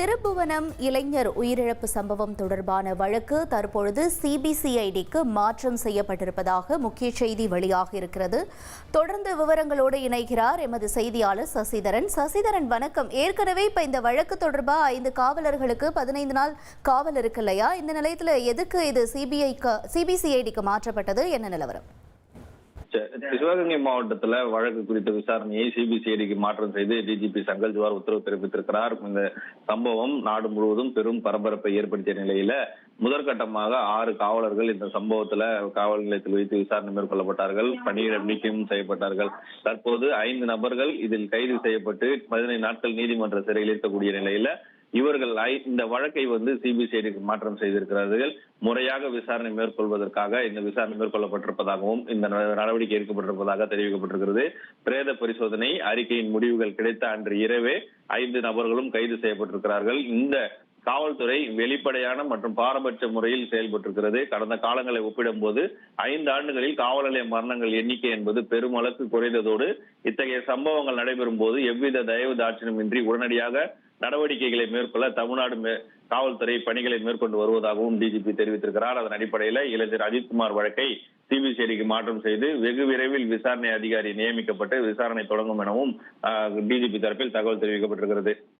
திருப்புவனம் இளைஞர் உயிரிழப்பு சம்பவம் தொடர்பான வழக்கு தற்பொழுது சிபிசிஐடிக்கு மாற்றம் செய்யப்பட்டிருப்பதாக முக்கிய செய்தி வெளியாக இருக்கிறது. தொடர்ந்து விவரங்களோடு இணைகிறார் எமது செய்தியாளர் சசிதரன். சசிதரன், வணக்கம். ஏற்கனவே இப்ப இந்த வழக்கு தொடர்பா 5 காவலர்களுக்கு 15 நாள் காவல் இருக்கு இல்லையா? இந்த நிலையத்துல எதுக்கு இது சிபிசிஐடிக்கு மாற்றப்பட்டது? என்ன நிலவரம்? சிவகங்கை மாவட்டத்துல வழக்கு குறித்த விசாரணையை சிபிசிஐடிக்கு மாற்றம் செய்து டிஜிபி சங்கல் ஜுவார் உத்தரவு பிறப்பித்திருக்கிறார். இந்த சம்பவம் நாடு முழுவதும் பெரும் பரபரப்பை ஏற்படுத்திய நிலையில முதற்கட்டமாக 6 காவலர்கள் இந்த சம்பவத்துல காவல் நிலையத்தில் வைத்து விசாரணை மேற்கொள்ளப்பட்டார்கள். பணியிட நீக்கம் செய்யப்பட்டார்கள். தற்போது 5 நபர்கள் இதில் கைது செய்யப்பட்டு 15 நாட்கள் நீதிமன்ற சிறையில் இருக்கக்கூடிய நிலையில இவர்கள் இந்த வழக்கை சிபிசிஐடிக்கு மாற்றம் செய்திருக்கிறார்கள். முறையாக விசாரணை மேற்கொள்வதற்காக இந்த விசாரணை மேற்கொள்ளப்பட்டிருப்பதாகவும் இந்த நடவடிக்கை எடுக்கப்பட்டிருப்பதாக தெரிவிக்கப்பட்டிருக்கிறது. பிரேத பரிசோதனை அறிக்கையின் முடிவுகள் கிடைத்த அன்று இரவே 5 நபர்களும் கைது செய்யப்பட்டிருக்கிறார்கள். இந்த காவல்துறை வெளிப்படையான மற்றும் பாரபட்ச முறையில் செயல்பட்டிருக்கிறது. கடந்த காலங்களை ஒப்பிடும் போது 5 ஆண்டுகளில் காவல் நிலைய மரணங்கள் எண்ணிக்கை என்பது பெருமளவுக்கு குறைந்ததோடு இத்தகைய சம்பவங்கள் நடைபெறும் போது எவ்வித தயவு தாட்சியமின்றி உடனடியாக நடவடிக்கைகளை மேற்கொள்ள தமிழ்நாடு காவல்துறை பணிகளை மேற்கொண்டு வருவதாகவும் டிஜிபி தெரிவித்திருக்கிறார். அதன் அடிப்படையில் இளைஞர் அஜித்குமார் வழக்கை சிபிசிஐடிக்கு மாற்றம் செய்து வெகு விரைவில் விசாரணை அதிகாரி நியமிக்கப்பட்டு விசாரணை தொடங்கும் எனவும் டிஜிபி தரப்பில் தகவல் தெரிவிக்கப்பட்டிருக்கிறது.